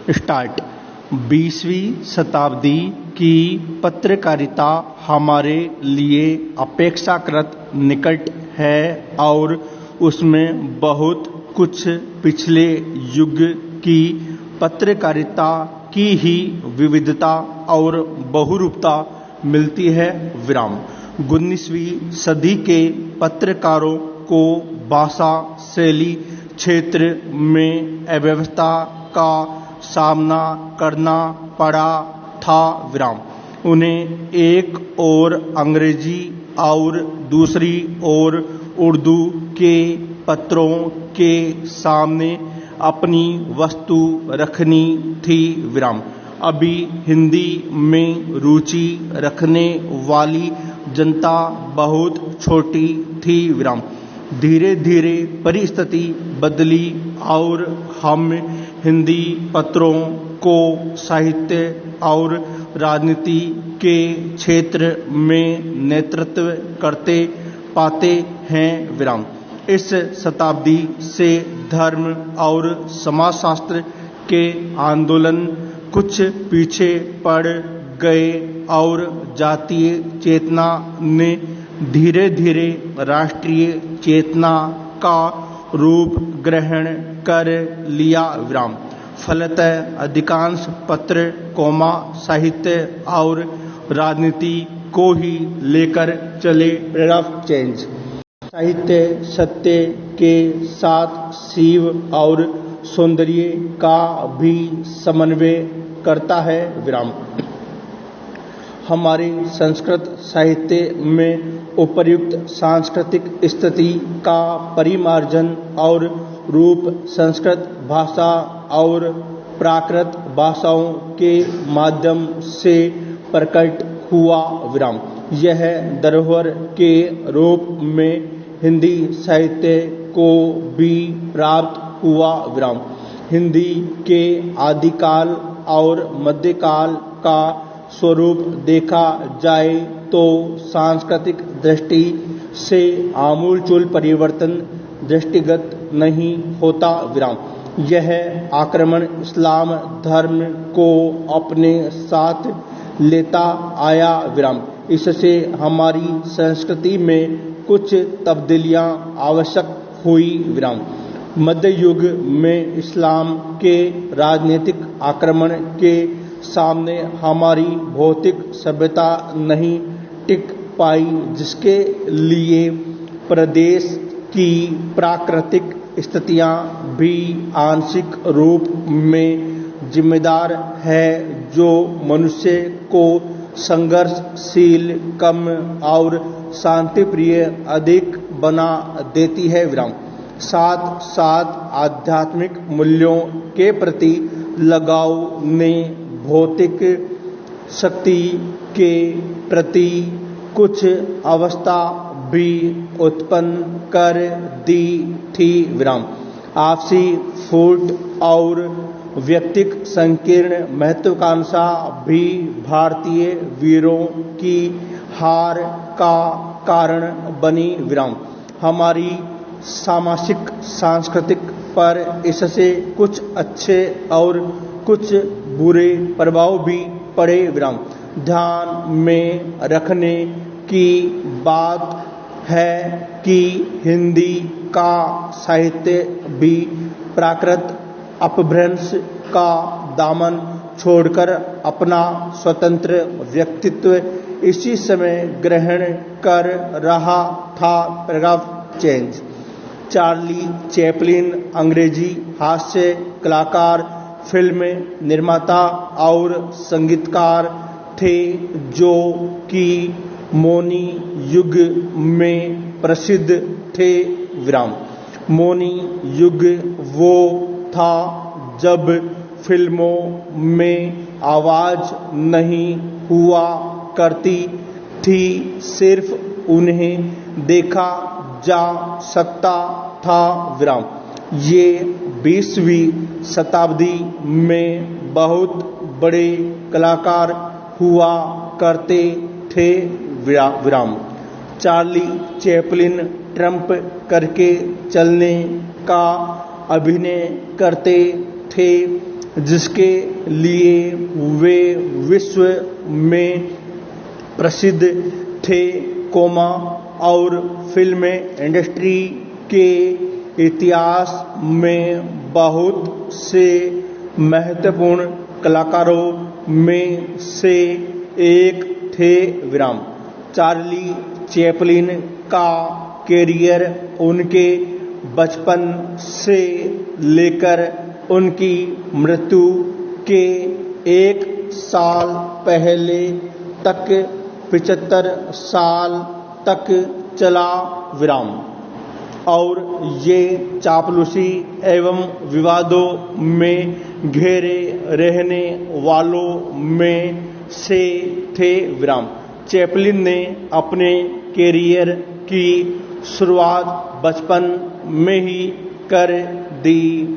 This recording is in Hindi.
स्टार्ट। 20वीं शताब्दी की पत्रकारिता हमारे लिए अपेक्षाकृत निकट है और उसमें बहुत कुछ पिछले युग की पत्रकारिता की ही विविधता और बहुरूपता मिलती है। 19वीं सदी के पत्रकारों को भाषा शैली क्षेत्र में अव्यवस्था का सामना करना पड़ा था। उन्हें एक ओर अंग्रेजी और दूसरी ओर उर्दू के पत्रों के सामने अपनी वस्तु रखनी थी। अभी हिंदी में रुचि रखने वाली जनता बहुत छोटी थी। धीरे धीरे परिस्थिति बदली और हम हिंदी पत्रों को साहित्य और राजनीति के क्षेत्र में नेतृत्व करते पाते हैं। इस शताब्दी से धर्म और समाजशास्त्र के आंदोलन कुछ पीछे पड़ गए और जातीय चेतना ने धीरे धीरे राष्ट्रीय चेतना का रूप ग्रहण कर लिया। फलतः अधिकांश पत्र साहित्य और राजनीति को ही लेकर चले। चेंज। साहित्य सत्य के साथ शिव और सौंदर्य का भी समन्वय करता है। हमारे संस्कृत साहित्य में उपर्युक्त सांस्कृतिक स्थिति का परिमार्जन और रूप संस्कृत भाषा और प्राकृत भाषाओं के माध्यम से प्रकट हुआ। यह धरोहर के रूप में हिंदी साहित्य को भी प्राप्त हुआ। हिंदी के आदिकाल और मध्यकाल का स्वरूप देखा जाए तो सांस्कृतिक दृष्टि से आमूलचूल परिवर्तन दृष्टिगत नहीं होता। यह आक्रमण इस्लाम धर्म को अपने साथ लेता आया। इससे हमारी संस्कृति में कुछ तब्दीलियां आवश्यक हुई। मध्य युग में इस्लाम के राजनीतिक आक्रमण के सामने हमारी भौतिक सभ्यता नहीं टिक पाई, जिसके लिए प्रदेश की प्राकृतिक स्थितियां भी आंशिक रूप में जिम्मेदार है, जो मनुष्य को संघर्षशील कम और शांतिप्रिय अधिक बना देती है। साथ साथ आध्यात्मिक मूल्यों के प्रति लगाव ने भौतिक शक्ति के प्रति कुछ अवस्था भी उत्पन्न कर दी थी। आपसी फूट और व्यक्तिक संकीर्ण महत्वाकांक्षा भी भारतीय वीरों की हार का कारण बनी। हमारी सामाजिक सांस्कृतिक पर इससे कुछ अच्छे और कुछ बुरे प्रभाव भी पड़े। ध्यान में रखने की बात है कि हिंदी का साहित्य भी प्राकृत अपभ्रंश का दामन छोड़कर अपना स्वतंत्र व्यक्तित्व इसी समय ग्रहण कर रहा था। चेंज। चार्ली चैपलिन अंग्रेजी हास्य कलाकार, फिल्म निर्माता और संगीतकार थे, जो कि मौनी युग में प्रसिद्ध थे। मौनी युग वो था जब फिल्मों में आवाज नहीं हुआ करती थी, सिर्फ उन्हें देखा जा सकता था। ये 20वीं शताब्दी में बहुत बड़े कलाकार हुआ करते थे। चार्ली चैपलिन ट्रंप करके चलने का अभिनय करते थे। जिसके लिए वे विश्व में प्रसिद्ध थे, और फिल्म इंडस्ट्री के इतिहास में बहुत से महत्वपूर्ण कलाकारों में से एक थे। चार्ली चैपलिन का कैरियर उनके बचपन से लेकर उनकी मृत्यु के एक साल पहले तक 75 साल तक चला। और ये चापलूसी एवं विवादों में घिरे रहने वालों में से थे। चैपलिन ने अपने कैरियर की शुरुआत बचपन में ही कर दी।